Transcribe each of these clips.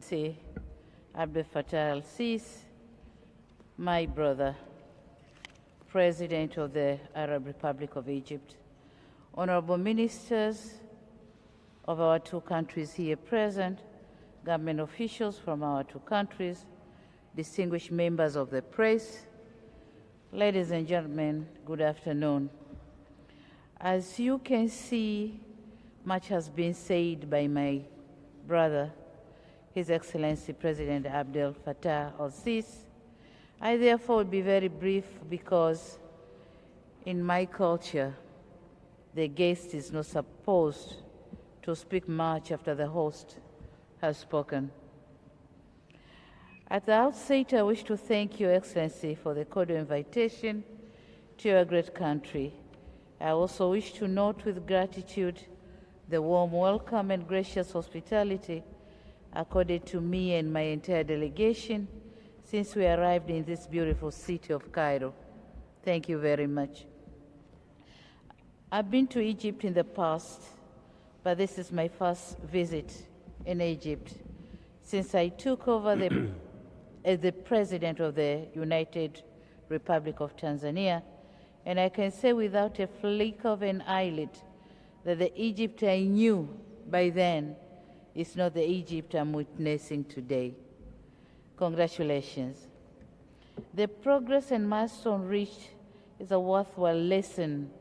Excellency Abdel Fattah al-Sisi, my brother, President of the Arab Republic of Egypt, honorable ministers of our two countries here present, government officials from our two countries, distinguished members of the press, ladies and gentlemen, good afternoon. As you can see, much has been said by my brother, His Excellency President Abdel Fattah al-Sisi. I therefore will be very brief because in my culture, the guest is not supposed to speak much after the host has spoken. At the outset, I wish to thank Your Excellency for the cordial invitation to your great country. I also wish to note with gratitude the warm welcome and gracious hospitality accorded to me and my entire delegation since we arrived in this beautiful city of Cairo. Thank you very much. I've been to Egypt in the past, but this is my first visit in Egypt since I took over as the President of the United Republic of Tanzania, and I can say without a flick of an eyelid that the Egypt I knew by then is not the Egypt I'm witnessing today. Congratulations. The progress and milestone reached is a worthwhile lesson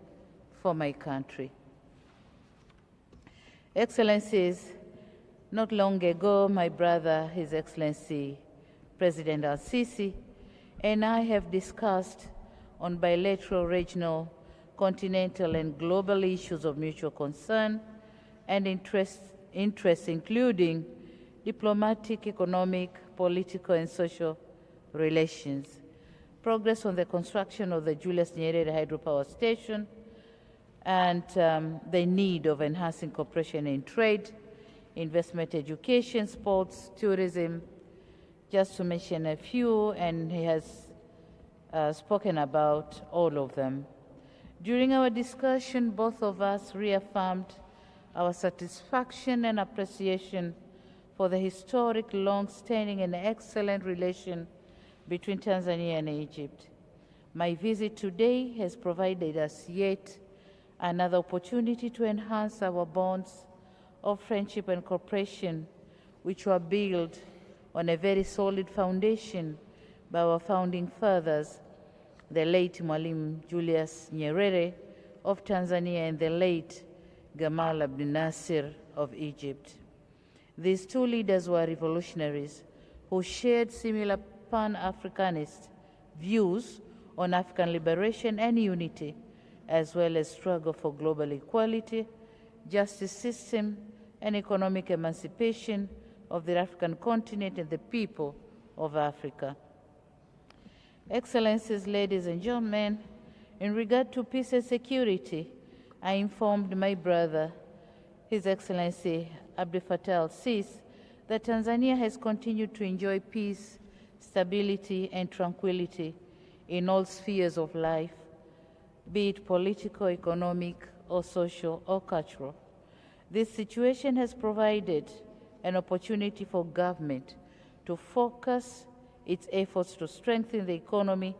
for my country. Excellencies, not long ago, my brother, His Excellency President al-Sisi, and I have discussed on bilateral, regional, continental, and global issues of mutual concern and interest including diplomatic, economic, political, and social relations, progress on the construction of the Julius Nyerere hydropower station, and the need of enhancing cooperation in trade, investment, education, sports, tourism, just to mention a few, and he has spoken about all of them. During our discussion, both of us reaffirmed our satisfaction and appreciation for the historic, long-standing, and excellent relation between Tanzania and Egypt. My visit today has provided us yet another opportunity to enhance our bonds of friendship and cooperation, which were built on a very solid foundation by our founding fathers, the late Mwalimu Julius Nyerere of Tanzania and the late Gamal Abdel Nasser of Egypt. These two leaders were revolutionaries who shared similar Pan-Africanist views on African liberation and unity, as well as struggle for global equality, justice system, and economic emancipation of the African continent and the people of Africa. Excellencies, ladies and gentlemen, in regard to peace and security, I informed my brother, His Excellency Abdel Fattah al-Sisi, that Tanzania has continued to enjoy peace, stability, and tranquility in all spheres of life, be it political, economic, or social, or cultural. This situation has provided an opportunity for government to focus its efforts to strengthen the economy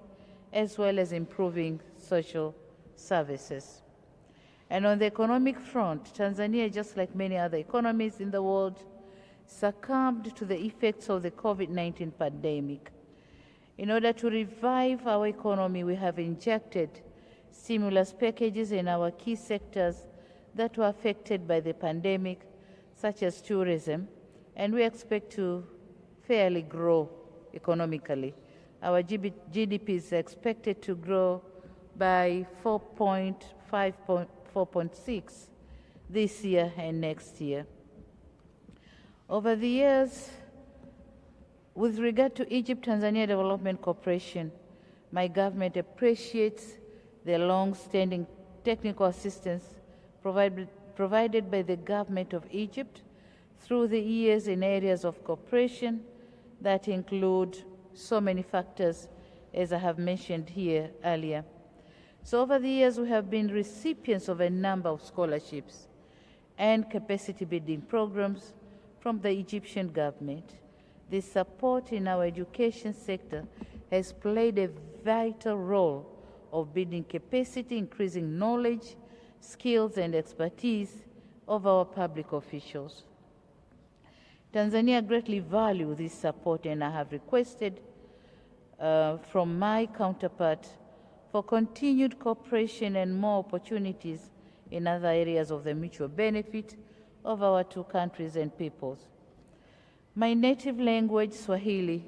as well as improving social services. And on the economic front, Tanzania, just like many other economies in the world, succumbed to the effects of the COVID-19 pandemic. In order to revive our economy, we have injected stimulus packages in our key sectors that were affected by the pandemic, such as tourism, and we expect to fairly grow economically. Our GDP is expected to grow by 4.6 this year and next year. Over the years, with regard to Egypt-Tanzania Development Cooperation, my government appreciates the long-standing technical assistance provided by the government of Egypt through the years in areas of cooperation that include so many factors, as I have mentioned here earlier. So over the years, we have been recipients of a number of scholarships and capacity building programs from the Egyptian government. The support in our education sector has played a vital role of building capacity, increasing knowledge, skills, and expertise of our public officials. Tanzania greatly values this support, and I have requested from my counterpart for continued cooperation and more opportunities in other areas of the mutual benefit of our two countries and peoples. My native language, Swahili,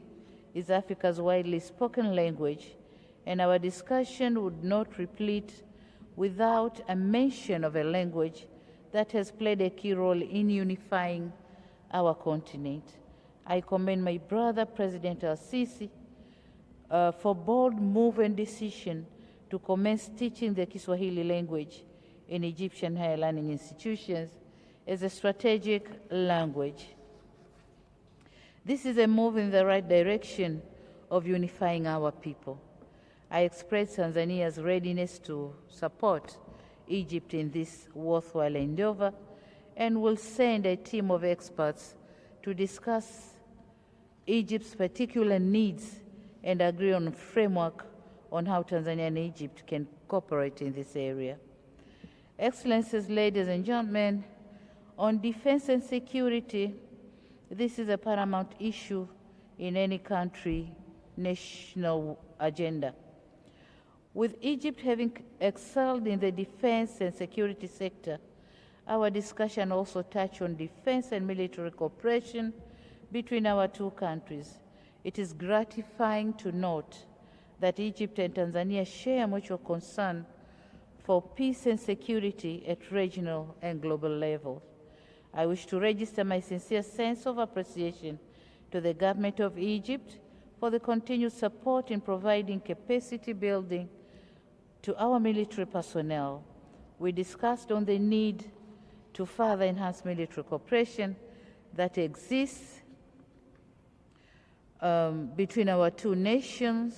is Africa's widely spoken language, and our discussion would not replete without a mention of a language that has played a key role in unifying our continent. I commend my brother, President Al-Sisi, for bold move and decision to commence teaching the Kiswahili language in Egyptian higher learning institutions as a strategic language. This is a move in the right direction of unifying our people. I express Tanzania's readiness to support Egypt in this worthwhile endeavor and will send a team of experts to discuss Egypt's particular needs and agree on a framework on how Tanzania and Egypt can cooperate in this area. Excellencies, ladies and gentlemen, on defense and security, this is a paramount issue in any country national agenda. With Egypt having excelled in the defense and security sector, our discussion also touched on defense and military cooperation between our two countries. It is gratifying to note that Egypt and Tanzania share mutual concern for peace and security at regional and global levels. I wish to register my sincere sense of appreciation to the government of Egypt for the continued support in providing capacity building to our military personnel. We discussed on the need to further enhance military cooperation that exists between our two national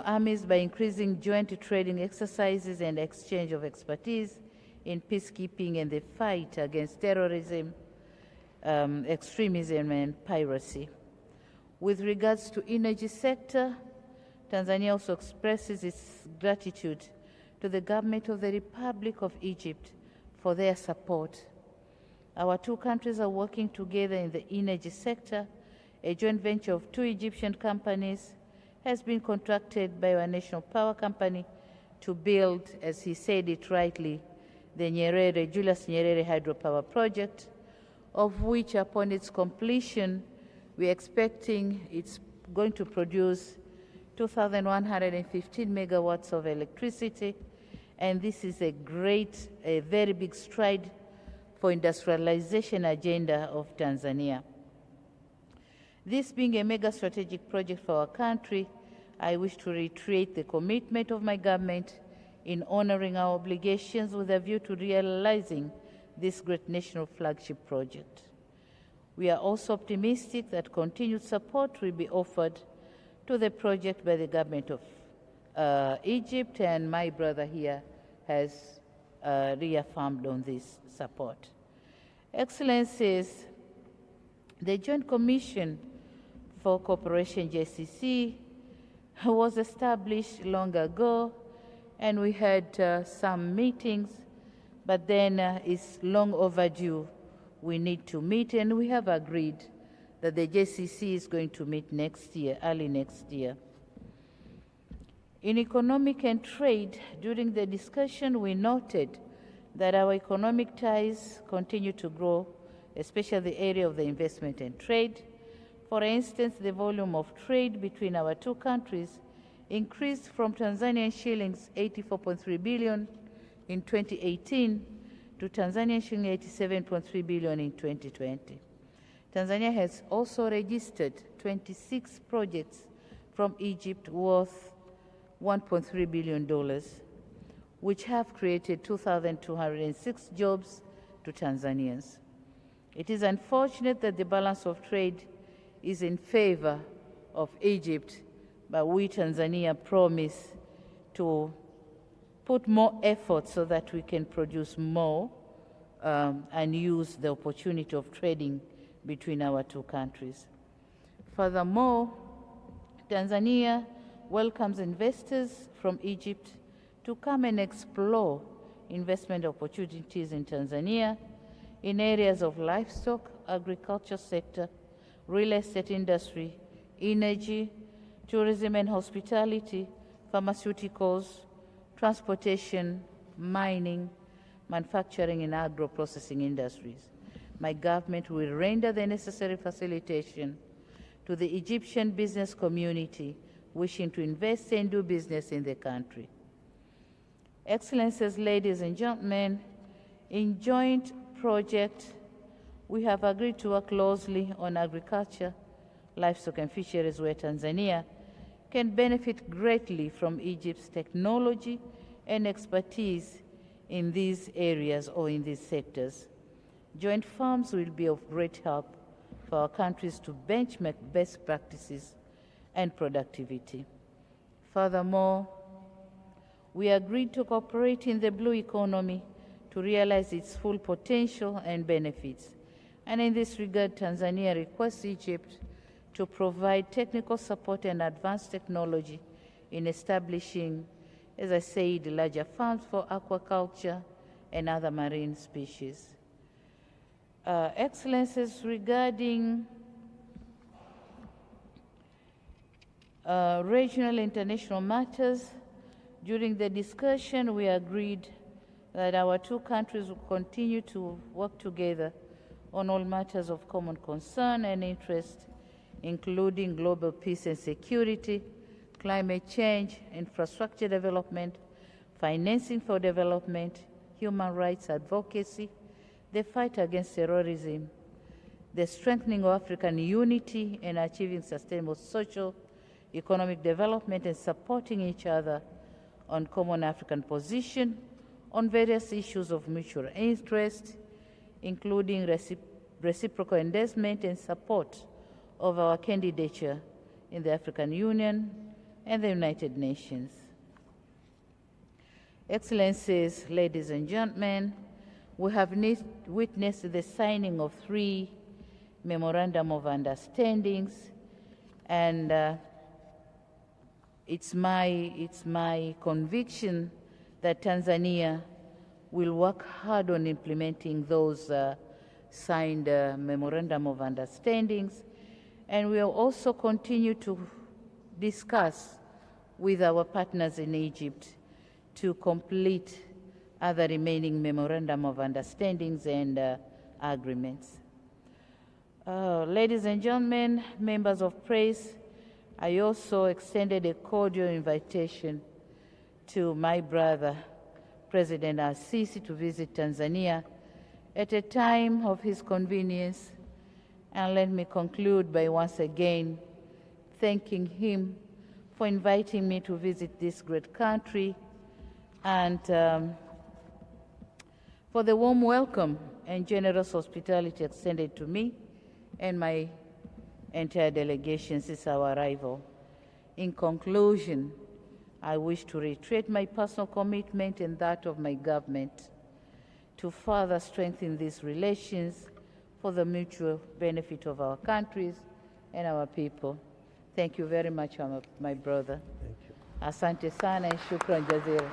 armies by increasing joint training exercises and exchange of expertise in peacekeeping and the fight against terrorism, extremism, and piracy. With regards to energy sector, Tanzania also expresses its gratitude to the government of the Republic of Egypt for their support. Our two countries are working together in the energy sector. A joint venture of two Egyptian companies has been contracted by our national power company to build, as he said it rightly, the Julius Nyerere hydropower project, of which upon its completion, we're expecting it's going to produce 2,115 megawatts of electricity, and this is a very big stride for industrialization agenda of Tanzania. This being a mega strategic project for our country, I wish to reiterate the commitment of my government in honoring our obligations with a view to realizing this great national flagship project. We are also optimistic that continued support will be offered to the project by the government of Egypt, and my brother here has reaffirmed on this support. Excellencies, the Joint Commission for Cooperation, JCC, was established long ago, and we had some meetings, but then it's long overdue. We need to meet, and we have agreed that the JCC is going to meet next year, early next year. In economic and trade, during the discussion, we noted that our economic ties continue to grow, especially the area of the investment and trade. For instance, the volume of trade between our two countries increased from Tanzanian shillings 84.3 billion in 2018 to Tanzanian shilling 87.3 billion in 2020. Tanzania has also registered 26 projects from Egypt worth $1.3 billion, which have created 2,206 jobs to Tanzanians. It is unfortunate that the balance of trade is in favor of Egypt, but we, Tanzania, promise to put more effort so that we can produce more and use the opportunity of trading between our two countries. Furthermore, Tanzania welcomes investors from Egypt to come and explore investment opportunities in Tanzania in areas of livestock, agriculture sector, real estate industry, energy, tourism and hospitality, pharmaceuticals, transportation, mining, manufacturing and agro-processing industries. My government will render the necessary facilitation to the Egyptian business community wishing to invest and do business in the country. Excellencies, ladies and gentlemen, in joint project, we have agreed to work closely on agriculture, livestock and fisheries, where Tanzania can benefit greatly from Egypt's technology and expertise in these areas or in these sectors. Joint farms will be of great help for our countries to benchmark best practices and productivity. Furthermore, we agreed to cooperate in the blue economy to realize its full potential and benefits. And in this regard, Tanzania requests Egypt to provide technical support and advanced technology in establishing, as I said, larger farms for aquaculture and other marine species. Excellencies, regarding regional international matters, during the discussion we agreed that our two countries will continue to work together on all matters of common concern and interest, including global peace and security, climate change, infrastructure development, financing for development, human rights advocacy, the fight against terrorism, the strengthening of African unity and achieving sustainable social, economic development, and supporting each other on common African position on various issues of mutual interest, including reciprocal endorsement and support of our candidature in the African Union and the United Nations. Excellencies, ladies and gentlemen, we have witnessed the signing of 3 memorandum of understandings, and it's my conviction that Tanzania will work hard on implementing those signed memorandum of understandings, and we'll also continue to discuss with our partners in Egypt to complete other remaining memorandum of understandings and agreements. Ladies and gentlemen, members of press, I also extended a cordial invitation to my brother, President al-Sisi, to visit Tanzania at a time of his convenience. And let me conclude by once again thanking him for inviting me to visit this great country and for the warm welcome and generous hospitality extended to me and my entire delegation since our arrival. In conclusion, I wish to reiterate my personal commitment and that of my government to further strengthen these relations for the mutual benefit of our countries and our people. Thank you very much, my brother. Thank you. Asante sana and shukran jazira.